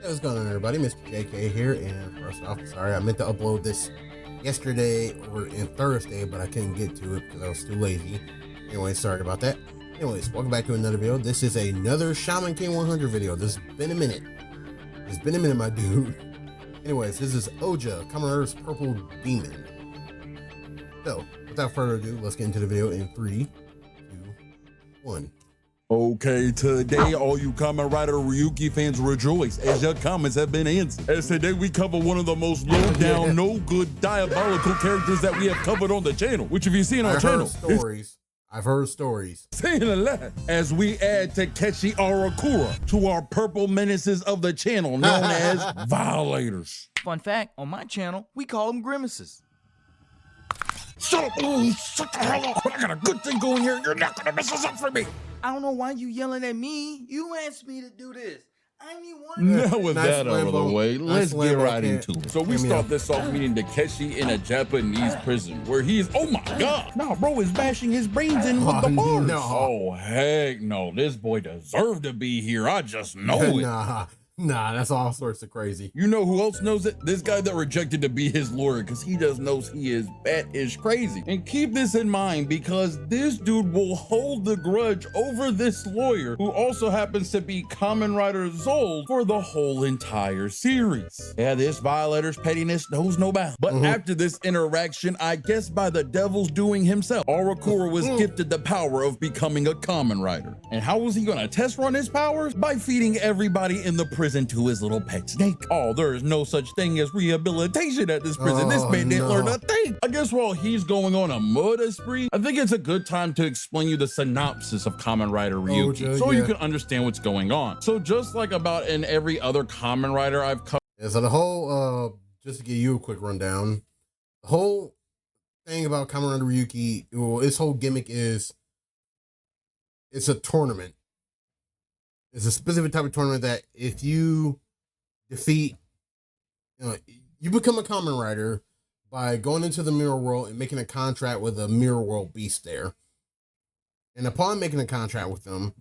Hey, what's going on, everybody? Mr. JK here, and first off, sorry, I meant to upload this yesterday or in Thursday, but I couldn't get to it because I was too lazy. Anyway, sorry about that. Anyways, welcome back to another video. This is another Shaman King 100 video. This has been a minute. It's been a minute, my dude. Anyways, this is OUJA, Kamen Rider's Purple Demon. So, without further ado, let's get into the video in 3, 2, 1. Okay, today all you Kamen Rider Ryuki fans rejoice as your comments have been answered. As today we cover one of the most low down, no good, diabolical characters that we have covered on the channel, which if you see in our channel, I've heard stories. Saying a lot. As we add Takeshi Arakura to our purple menaces of the channel known as Violators. Fun fact, on my channel, we call them grimaces. Shut up! Oh, shut the hell up! I got a good thing going here. You're not gonna mess this up for me. I don't know why you yelling at me. You asked me to do this. I ain't even want Now with that out of the way, let's get right into it. So we start this off meeting Takeshi in a Japanese prison where he is, oh my God. Nah, bro is bashing his brains in with the bars. No. Oh, heck no. This boy deserved to be here. I just know it. Nah, that's all sorts of crazy. You know who else knows it? This guy that rejected to be his lawyer because he just knows he is bat-ish crazy. And keep this in mind because this dude will hold the grudge over this lawyer who also happens to be Kamen Rider Zold for the whole entire series. Yeah, this Violator's pettiness knows no bounds. But after this interaction, I guess by the devil's doing himself, Arakura was gifted the power of becoming a Kamen Rider. And how was he gonna test run his powers? By feeding everybody in the prison to his little pet snake. Oh, there is no such thing as rehabilitation at this prison. This man didn't learn a thing. I guess while he's going on a murder spree, I think it's a good time to explain you the synopsis of Kamen Rider Ryuki so you can understand what's going on. So just like about in every other Kamen Rider I've covered. Yeah, so the whole, just to give you a quick rundown, the whole thing about Kamen Rider Ryuki, well, its whole gimmick is it's a tournament. It's a specific type of tournament that if you defeat, you become a Kamen Rider by going into the mirror world and making a contract with a mirror world beast there. And upon making a contract with them,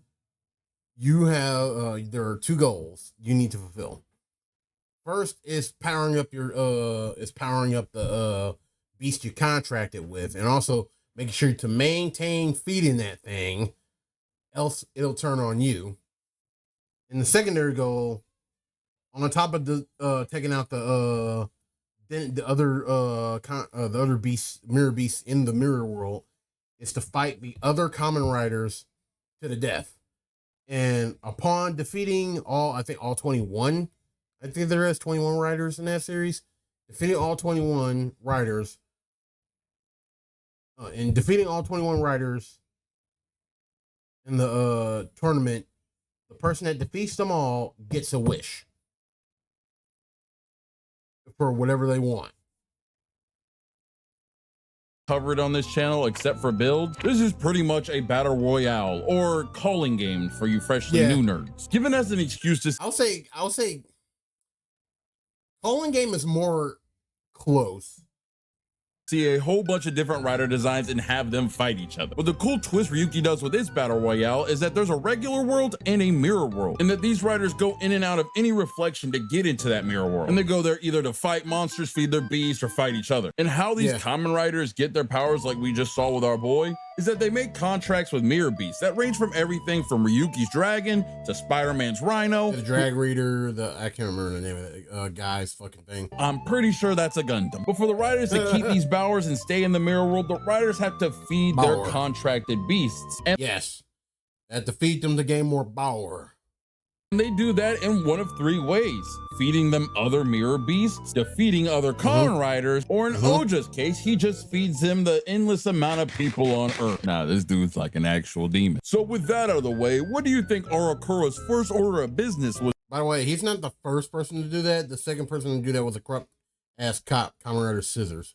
you have, there are 2 goals you need to fulfill. First is powering up the beast you contracted with, and also making sure to maintain feeding that thing, else it'll turn on you. And the secondary goal, on top of the taking out the other beasts, mirror beasts in the mirror world, is to fight the other Kamen Riders to the death. And upon defeating all 21, I think there is 21 riders in that series. Defeating all 21 riders, in the tournament, the person that defeats them all gets a wish for whatever they want. Covered on this channel except for builds. This is pretty much a battle royale or calling game for you freshly new nerds. Given as an excuse to I'll say calling game is more close. See a whole bunch of different rider designs and have them fight each other. But the cool twist Ryuki does with this battle royale is that there's a regular world and a mirror world, and that these riders go in and out of any reflection to get into that mirror world. And they go there either to fight monsters, feed their beasts, or fight each other. And how these Kamen Riders get their powers, like we just saw with our boy, is that they make contracts with mirror beasts that range from everything from Ryuki's dragon to Spider-Man's rhino. The drag reader, I can't remember the name of that guy's fucking thing. I'm pretty sure that's a Gundam. But for the riders to keep these powers and stay in the mirror world, the riders have to feed their contracted beasts. And yes, they have to feed them to gain more power. And they do that in one of 3 ways: feeding them other mirror beasts, defeating other Kamen Riders, or in OUJA's case, he just feeds him the endless amount of people on Earth. Nah, this dude's like an actual demon. So with that out of the way, what do you think Arakura's first order of business was? By the way, he's not the first person to do that. The second person to do that was a corrupt ass cop, Kamen Rider Scissors.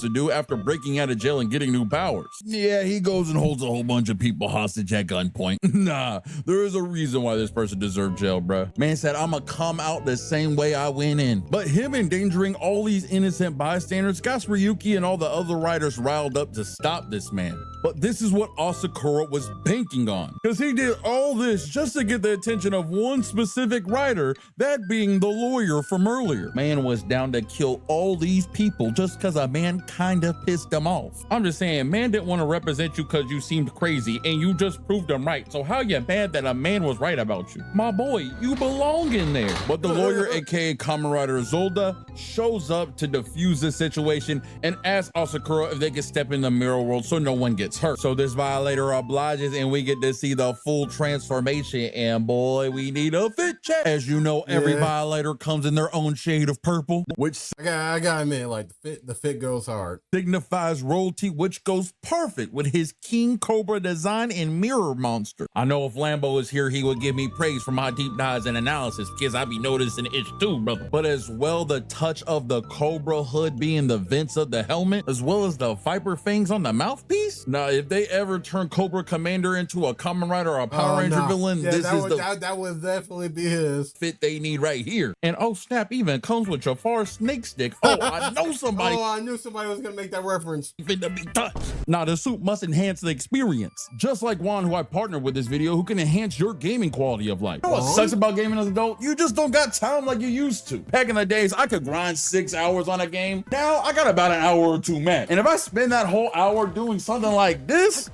To do after breaking out of jail and getting new powers. Yeah, he goes and holds a whole bunch of people hostage at gunpoint. Nah, there is a reason why this person deserved jail, bruh. Man said, I'ma come out the same way I went in. But him endangering all these innocent bystanders got Ryuki and all the other riders riled up to stop this man. But this is what Asakura was banking on, because he did all this just to get the attention of one specific writer, that being the lawyer from earlier. Man was down to kill all these people just because a man kinda pissed him off. I'm just saying, man didn't want to represent you because you seemed crazy and you just proved him right. So how you mad that a man was right about you? My boy, you belong in there. But the lawyer, aka Kamen Rider Zolda, shows up to defuse the situation and asks Asakura if they can step in the mirror world so no one gets hurt. So this violator obliges and we get to see the full transformation, and boy, we need a fit check. As you know, every violator comes in their own shade of purple, which I gotta admit, like the fit goes hard. Signifies royalty, which goes perfect with his King Cobra design and mirror monster. I know if Lambo was here, he would give me praise for my deep dives and analysis, because I be noticing itch too, brother. But as well, the touch of the Cobra hood being the vents of the helmet, as well as the viper fangs on the mouthpiece. Now, if they ever turn Cobra Commander into a Kamen Rider or a Power Ranger villain, yeah, this is that would definitely be his fit they need right here. And oh snap, even comes with Jafar snake stick. Oh, I know somebody. Oh, I knew somebody was gonna make that reference. Fit to be touched. Now, the suit must enhance the experience, just like Juan, who I partnered with this video, who can enhance your gaming quality of life. You know what sucks about gaming as an adult? You just don't got time like you used to. Back in the days, I could grind 6 hours on a game. Now I got about an hour or two max. And if I spend that whole hour doing something like this,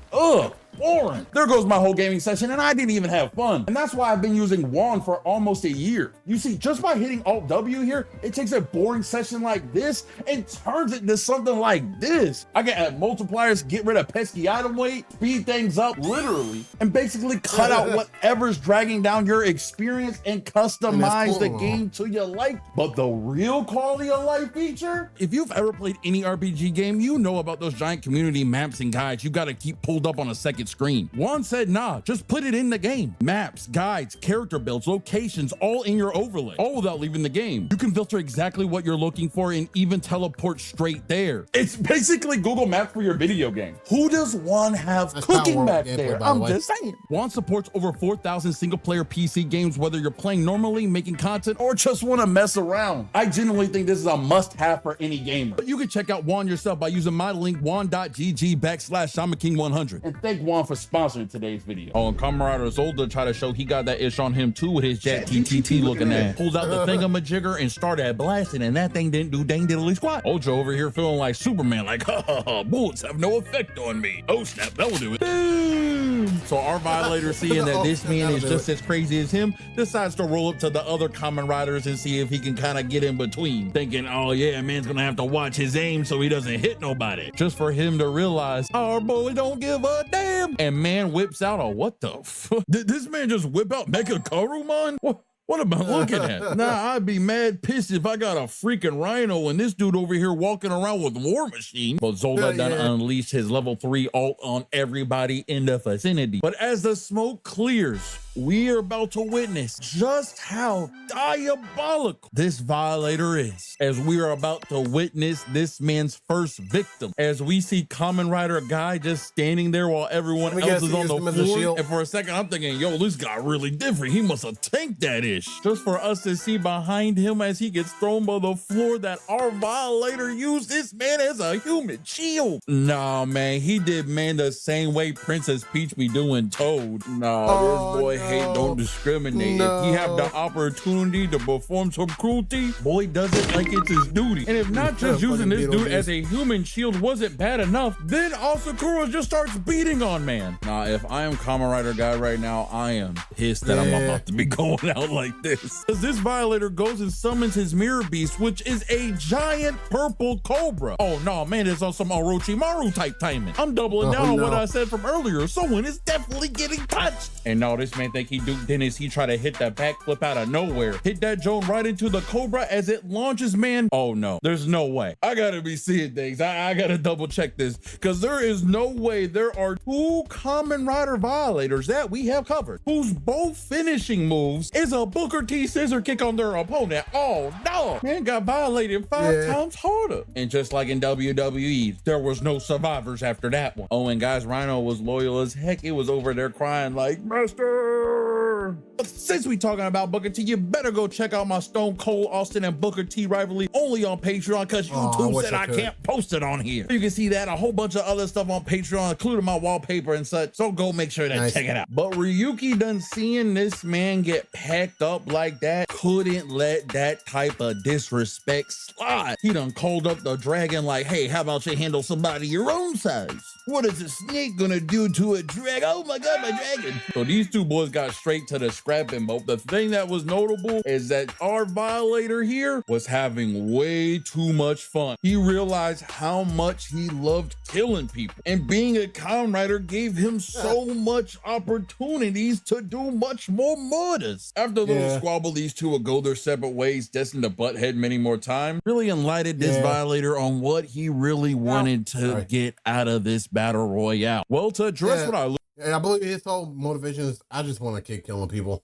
boring. There goes my whole gaming session, and I didn't even have fun. And that's why I've been using Juan for almost a year. You see, just by hitting Alt W here, it takes a boring session like this and turns it into something like this. I can add multipliers, get rid of pesky item weight, speed things up literally, and basically cut out whatever's dragging down your experience and customize the game to your like. But the real quality of life feature, if you've ever played any RPG game, you know about those giant community maps and guides you gotta keep pulled up on a second screen. Juan said, nah, just put it in the game. Maps, guides, character builds, locations, all in your overlay, all without leaving the game. You can filter exactly what you're looking for and even teleport straight there. It's basically Google Maps for your video game. Who does Juan have cooking back there? I'm just saying. Juan supports over 4,000 single player PC games, whether you're playing normally, making content, or just want to mess around. I genuinely think this is a must have for any gamer. But you can check out Juan yourself by using my link, juan.gg/ShamanKing100. And thank Juan for sponsoring today's video. Oh, and Kamen Rider Zolda tried to show he got that ish on him too with his Jet TTT looking ass. Pulled out the thingamajigger and started blasting, and that thing didn't do dang diddly squat. OUJA over here feeling like Superman, like, ha ha ha, bullets have no effect on me. Oh snap, that will do it. Boom! So our violator, seeing that this man is just as crazy as him, decides to roll up to the other Kamen Riders and see if he can kind of get in between, thinking, oh yeah, man's gonna have to watch his aim so he doesn't hit nobody. Just for him to realize our boy don't give a damn. And man whips out a what the fuck? Did this man just whip out Mecha Karumon? What am I looking at? Nah, I'd be mad pissed if I got a freaking Rhino and this dude over here walking around with War Machine. But Zolda done unleashed his level 3 ult on everybody in the vicinity. But as the smoke clears, we are about to witness just how diabolical this violator is, as we are about to witness this man's first victim, as we see Kamen Rider Guy just standing there while everyone else is on the floor. And for a second, I'm thinking, yo, this guy really different. He must have tanked that ish. Just for us to see behind him as he gets thrown by the floor that our violator used this man as a human shield. Nah, man, he did man the same way Princess Peach be doing Toad. Nah, this boy hate don't discriminate. If he have the opportunity to perform some cruelty, boy does it like it's his duty. And if not just using this dude as a human shield wasn't bad enough, then Asakura just starts beating on man. Now, if I am Kamen Rider Guy right now, I am pissed that I'm about to be going out like this. Because this violator goes and summons his mirror beast, which is a giant purple cobra. Oh no, man, it's on some Orochimaru type timing. I'm doubling down on what I said from earlier. Someone is definitely getting touched. And no, this man think he Duke Dennis, he tried to hit that backflip out of nowhere. Hit that Joan right into the Cobra as it launches, man. Oh no, there's no way. I gotta be seeing things. I gotta double check this, because there is no way there are two Kamen Rider violators that we have covered whose both finishing moves is a Booker T scissor kick on their opponent. Oh no, man got violated 5 times harder. And just like in WWE, there was no survivors after that one. Oh, and guys, Rhino was loyal as heck. It was over there crying like, Master. there. But since we talking about Booker T, you better go check out my Stone Cold Austin and Booker T rivalry only on Patreon, because YouTube said I can't post it on here. You can see that, a whole bunch of other stuff on Patreon, including my wallpaper and such. So go make sure to check it out. But Ryuki done seeing this man get packed up like that couldn't let that type of disrespect slide. He done called up the dragon like, hey, how about you handle somebody your own size? What is a snake gonna do to a dragon? Oh my God, my dragon. So these two boys got straight to the scrapping, but the thing that was notable is that our violator here was having way too much fun. He realized how much he loved killing people, and being a Kamen Rider gave him so much opportunities to do much more murders. After a little squabble, these two would go their separate ways, destined to butt head many more times. Really enlightened this violator on what he really wanted to get out of this battle royale. Well, to address what I believe his whole motivation is, I just want to keep killing people.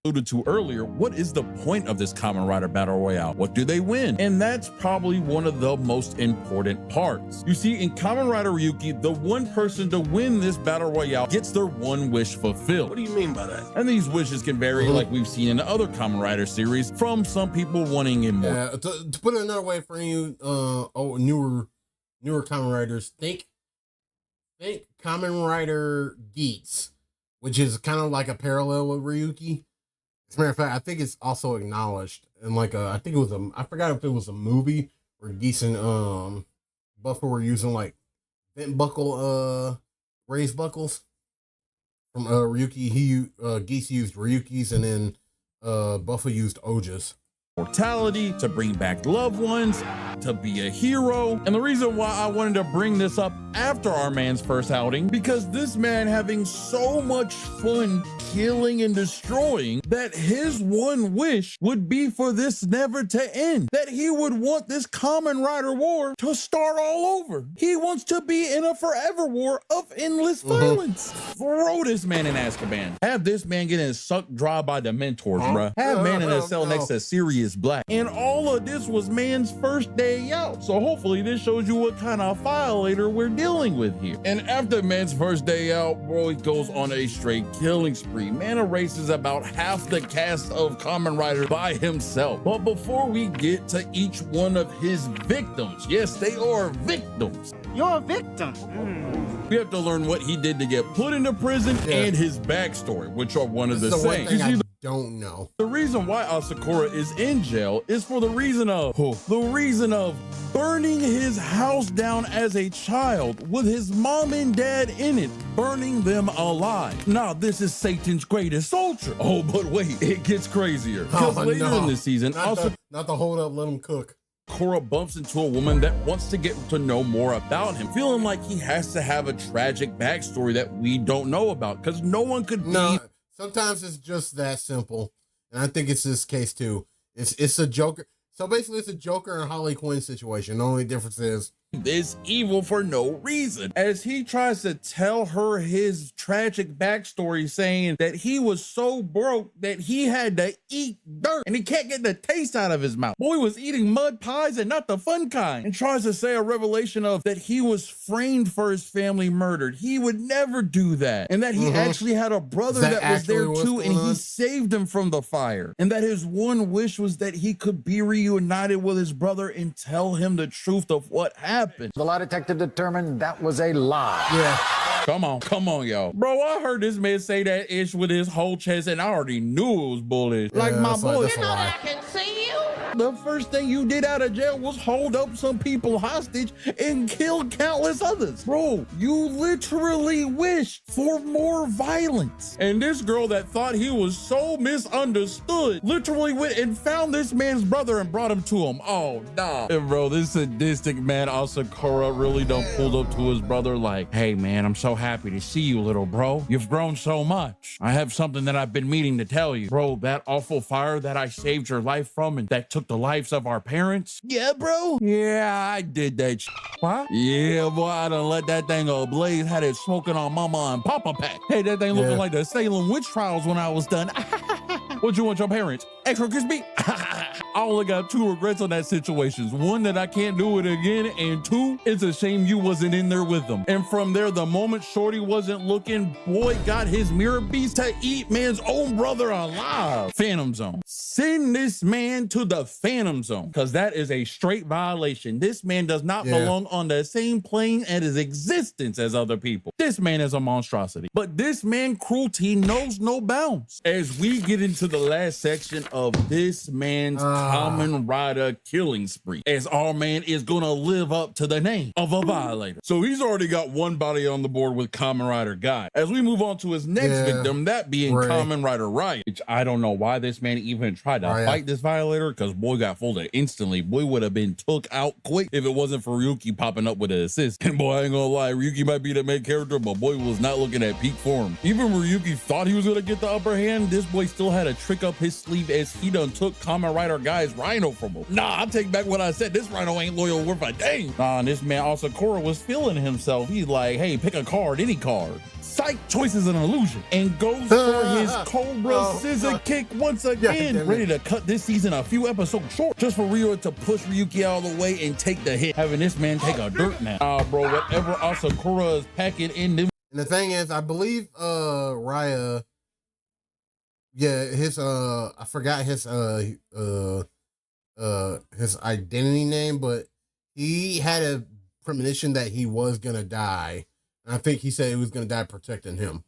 Alluded to earlier, what is the point of this Kamen Rider Battle Royale? What do they win? And that's probably one of the most important parts. You see, in Kamen Rider Ryuki, the one person to win this Battle Royale gets their one wish fulfilled. What do you mean by that? And these wishes can vary, like we've seen in the other Kamen Rider series, from some people wanting it more. Yeah, to put it another way for you, newer Kamen Riders, think Kamen Rider Geats, which is kind of like a parallel with Ryuki. As a matter of fact, I think it's also acknowledged in like I think it was I forgot if it was a movie where Geese and Buffer were using like bent buckle raised buckles from Ryuki. Geese used Ryuki's, and then Buffer used OUJA's. Mortality, to bring back loved ones, to be a hero. And the reason why I wanted to bring this up after our man's first outing, because this man having so much fun killing and destroying that his one wish would be for this never to end, that he would want this Kamen Rider war to start all over. He wants to be in a forever war of endless violence. Throw this man in Azkaban. Have this man getting sucked dry by the mentors, bruh. Have man in a cell next to Sirius Black. And all of this was man's first day out. So hopefully this shows you what kind of violator we're dealing with here. And after man's first day out, bro, he goes on a straight killing spree. Man erases about half the cast of Kamen Rider by himself. But before we get to each one of his victims, yes, they are victims. You're a victim. We have to learn what he did to get put into prison and his backstory, which are one of the same. I don't know. The reason why Asakura is in jail is for the reason of burning his house down as a child with his mom and dad in it, burning them alive. Now, this is Satan's greatest soldier. Oh, but wait, it gets crazier. Because later in the season, not the hold up, let him cook. Korra bumps into a woman that wants to get to know more about him, feeling like he has to have a tragic backstory that we don't know about, because no one could be. Sometimes it's just that simple, and I think it's this case too. It's a Joker. So basically, it's a Joker and Harley Quinn situation. The only difference is this evil for no reason, as he tries to tell her his tragic backstory, saying that he was so broke that he had to eat dirt and he can't get the taste out of his mouth. Boy was eating mud pies and not the fun kind, and tries to say a revelation of that he was framed for his family murdered. He would never do that, and that he actually had a brother that was there too, and he saved him from the fire, and that his one wish was that he could be reunited with his brother and tell him the truth of what happened. The lie detector determined that was a lie. Yeah. Come on, y'all. Bro, I heard this man say that ish with his whole chest, and I already knew it was bullish. Yeah, like, my boy, You know that I can see you. the first thing you did out of jail was hold up some people hostage and kill countless others. Bro, you literally wished for more violence. And this girl that thought he was so misunderstood literally went and found this man's brother and brought him to him. Oh, nah. And bro, this sadistic man, Asakura, really done pulled up to his brother like, hey man, I'm so happy to see you, little bro. You've grown so much. I have something that I've been meaning to tell you. Bro, that awful fire that I saved your life from and that took the lives of our parents. Yeah, bro. Yeah, I did that. What? Yeah, boy, I done let that thing ablaze, had it smoking on mama and papa pack. Hey, that thing looking like the Salem witch trials when I was done. What you want your parents? Extra crispy? I only got 2 regrets on that situation. 1, that I can't do it again, and 2, it's a shame you wasn't in there with them. And from there, the moment Shorty wasn't looking, boy got his mirror beast to eat man's own brother alive. Phantom Zone. Send this man to the Phantom Zone, because that is a straight violation. This man does not belong on the same plane and his existence as other people. This man is a monstrosity. But this man cruelty knows no bounds. As we get into the last section of this man's Kamen Rider killing spree, as our man is gonna live up to the name of a violator. So he's already got 1 body on the board with Kamen Rider Guy. As we move on to his next victim, that being Kamen Rider Riot, which I don't know why this man even tried to fight this violator, because boy got folded instantly. Boy would have been took out quick if it wasn't for Ryuki popping up with an assist. And boy, I ain't gonna lie, Ryuki might be the main character, but boy was not looking at peak form. Even when Ryuki thought he was gonna get the upper hand, this boy still had a trick up his sleeve, as he done took Kamen Rider Guy's Rhino from him. Nah, I take back what I said. This Rhino ain't loyal worth a dang. Nah, and this man Asakura was feeling himself. He's like, hey, pick a card, any card. Psych, choice is an illusion, and goes for his Cobra Scissor Kick once again, ready to cut this season a few episodes short, just for Ryo to push Ryuki out of the way and take the hit, having this man take a dirt nap. Bro, whatever Asakura is packing in them. And the thing is, I believe Raya, his I forgot his identity name, but he had a premonition that he was gonna die. I think he said he was going to die protecting him.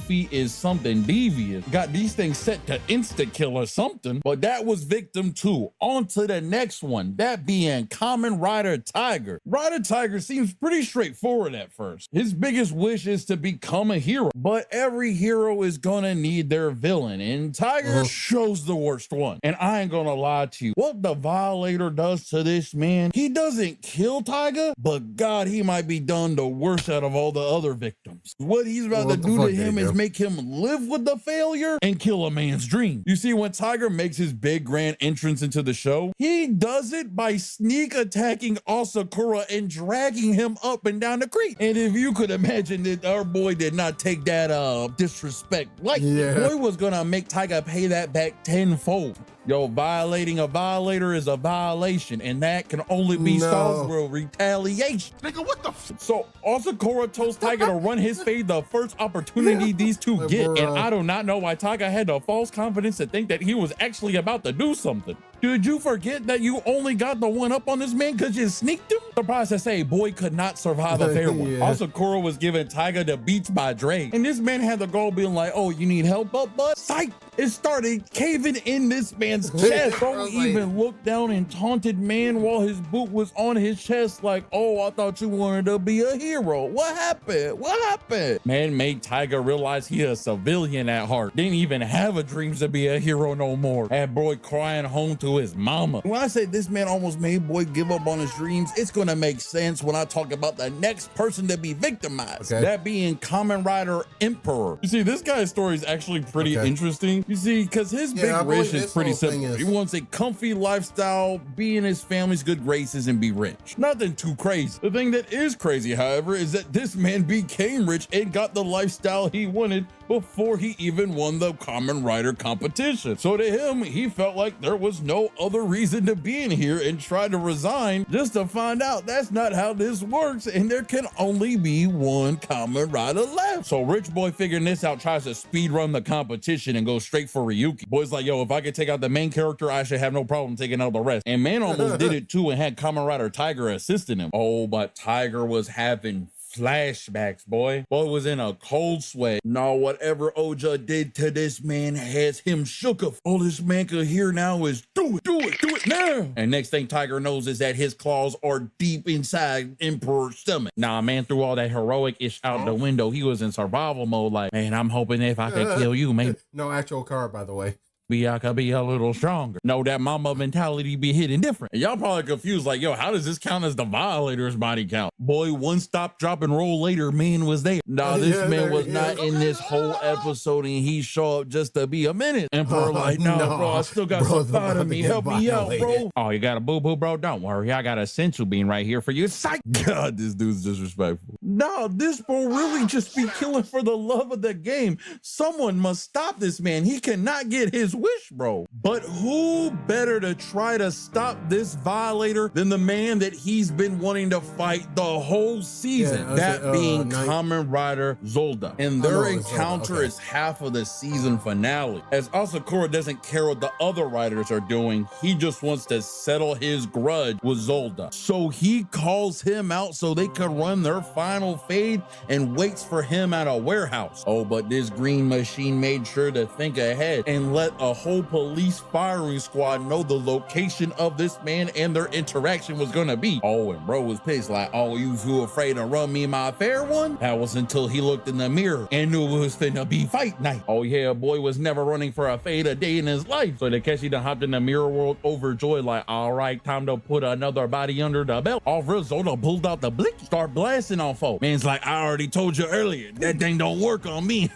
Feet is something devious. Got these things set to insta kill or something, but that was victim 2. On to the next one, that being Kamen Rider Tiger. Rider Tiger seems pretty straightforward at first. His biggest wish is to become a hero, but every hero is gonna need their villain, and Tiger shows the worst one. And I ain't gonna lie to you, what the violator does to this man, he doesn't kill Tiger, but God, he might be done the worst out of all the other victims. What he's about to do to him is make him live with the failure and kill a man's dream. You see, when Tiger makes his big grand entrance into the show, he does it by sneak attacking Asakura and dragging him up and down the creek. And if you could imagine that our boy did not take that disrespect lightly, boy was gonna make Tiger pay that back tenfold. Yo, violating a violator is a violation, and that can only be solved through retaliation. Nigga, what the f? So Asakura tells Tiger to run his fade the first opportunity these two get, and I do not know why Tiger had the false confidence to think that he was actually about to do something. Did you forget that you only got the one up on this man because you sneaked him? Surprised to say, boy could not survive a fair one. Asakura was giving Tiger the beats by Dre, and this man had the goal being like, oh, you need help up, bud? Psych! It started caving in this man's chest. Bro even looked down and taunted man while his boot was on his chest like, oh, I thought you wanted to be a hero. What happened? What happened? Man made Tiger realize he a civilian at heart. Didn't even have a dreams to be a hero no more. Had boy crying home to his mama. When I say this man almost made boy give up on his dreams, it's gonna make sense when I talk about the next person to be victimized. That being Kamen Rider Emperor. You see, this guy's story is actually pretty interesting. You see, because his big wish is pretty simple. He wants a comfy lifestyle, be in his family's good graces, and be rich. Nothing too crazy. The thing that is crazy, however, is that this man became rich and got the lifestyle he wanted before he even won the Kamen Rider competition. So to him, he felt like there was no other reason to be in here and tried to resign just to find out that's not how this works and there can only be one Kamen Rider left. So rich boy figuring this out tries to speed run the competition and go straight for Ryuki. Boy's like, yo, if I could take out the main character, I should have no problem taking out the rest. And man almost did it too and had Kamen Rider Tiger assisting him. Oh, but Tiger was having flashbacks, boy. Boy was in a cold sweat. No, whatever OUJA did to this man has him shook of. All this man could hear now is do it now. And next thing Tiger knows is that his claws are deep inside Emperor's stomach. Nah, man threw all that heroic ish out the window. He was in survival mode like, man, I'm hoping if I could kill you, man. No actual card, by the way. I could be a little stronger. No, that mama mentality be hitting different. And y'all probably confused like, yo, how does this count as the violator's body count? Boy, one stop, drop, and roll later, man was there. Nah, this man was not in this whole episode and he showed up just to be a minute. Emperor like, no, bro, I still got some part of me. Help me out, bro. Oh, you got a boo-boo, bro? Don't worry, I got a essential bean right here for you. Psych! God, this dude's disrespectful. No, this bro really just be killing for the love of the game. Someone must stop this man. He cannot get his wish, bro. But who better to try to stop this violator than the man that he's been wanting to fight the whole season? That being Kamen Rider Zolda. And their encounter is half of the season finale. As Asakura doesn't care what the other riders are doing, he just wants to settle his grudge with Zolda. So he calls him out so they could run their final fade and waits for him at a warehouse. Oh, but this green machine made sure to think ahead and let a whole police firing squad know the location of this man and their interaction was gonna be. Oh, and bro was pissed like, oh, you too afraid to run me my fair one? That was until he looked in the mirror and knew it was finna be fight night. Oh yeah, boy was never running for a fade a day in his life. So Takeshi done hopped in the mirror world overjoyed like, all right, time to put another body under the belt. All Zolda pulled out the blicky, start blasting on folk. Man's like, I already told you earlier, that thing don't work on me.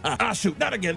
Ah, shoot, not again.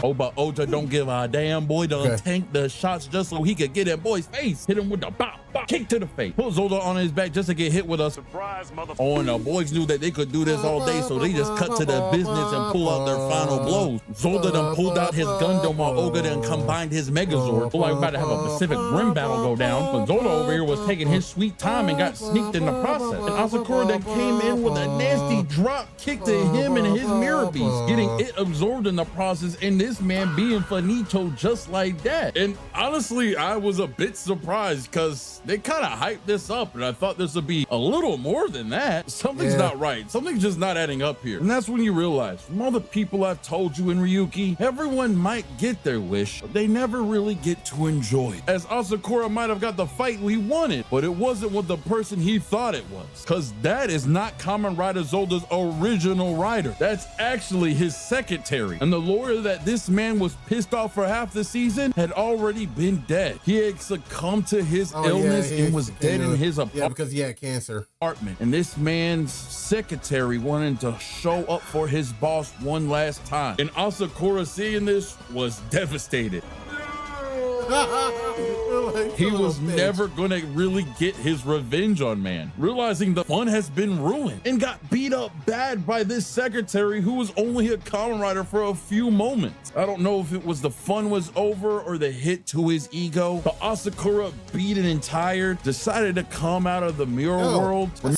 Oh, but OUJA don't give a damn. Boy done tank the shots just so he could get that boy's face. Hit him with the bop, bop, kick to the face. Put Zolda on his back just to get hit with a surprise motherfucker. Oh, and the boys knew that they could do this all day, so they just cut to the business and pull out their final blows. Zolda done pulled out his Gundam while OUJA done combined his Megazord. So like about to have a Pacific Rim battle go down, but Zolda over here was taking his sweet time and got sneaked in the process. And Asakura then came in with a nasty drop kick to him and his mirror piece, getting it absorbed in the process, and this man being finito just like that. And honestly, I was a bit surprised because they kind of hyped this up and I thought this would be a little more than that. Something's not right. Something's just not adding up here. And that's when you realize, from all the people I've told you in Ryuki, everyone might get their wish, but they never really get to enjoy it. As Asakura might have got the fight we wanted, but it wasn't with the person he thought it was. Because that is not Kamen Rider Zolda's original rider. That's actually his secretary. And the lawyer that this man was pissed off for half the season had already been dead. He had succumbed to his illness and was dead in his apartment. Yeah, because he had cancer. And this man's secretary wanted to show up for his boss one last time. And Asakura seeing this was devastated. He was never gonna really get his revenge on man, realizing the fun has been ruined and got beat up bad by this secretary who was only a Kamen Rider for a few moments. I don't know if it was the fun was over or the hit to his ego, but Asakura, beaten and tired, decided to come out of the mirror world. What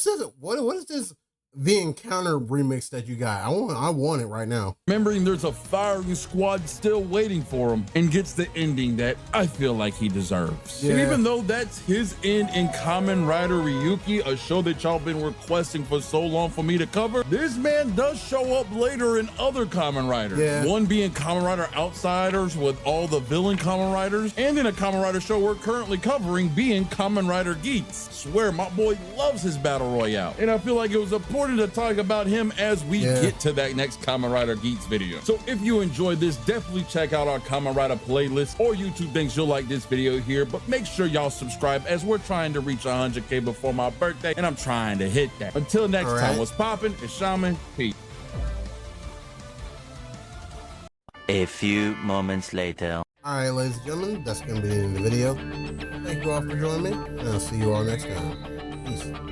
is this? The Encounter remix that you got. I want it right now. Remembering there's a firing squad still waiting for him, and gets the ending that I feel like he deserves. And even though that's his end in Kamen Rider Ryuki, a show that y'all been requesting for so long for me to cover, this man does show up later in other Kamen Riders. One being Kamen Rider Outsiders with all the villain Kamen Riders, and in a Kamen Rider show we're currently covering being Kamen Rider Geats. Swear my boy loves his battle royale, and I feel like it was important to talk about him as we get to that next Kamen Rider Geats video. So if you enjoyed this, definitely check out our Kamen Rider playlist, or YouTube thinks you'll like this video here, but make sure y'all subscribe as we're trying to reach 100K before my birthday, and I'm trying to hit that. Until next time, what's poppin'? It's Shaman. Peace. A few moments later. All right, ladies and gentlemen, that's going to be the end of the video. Thank you all for joining me, and I'll see you all next time. Peace.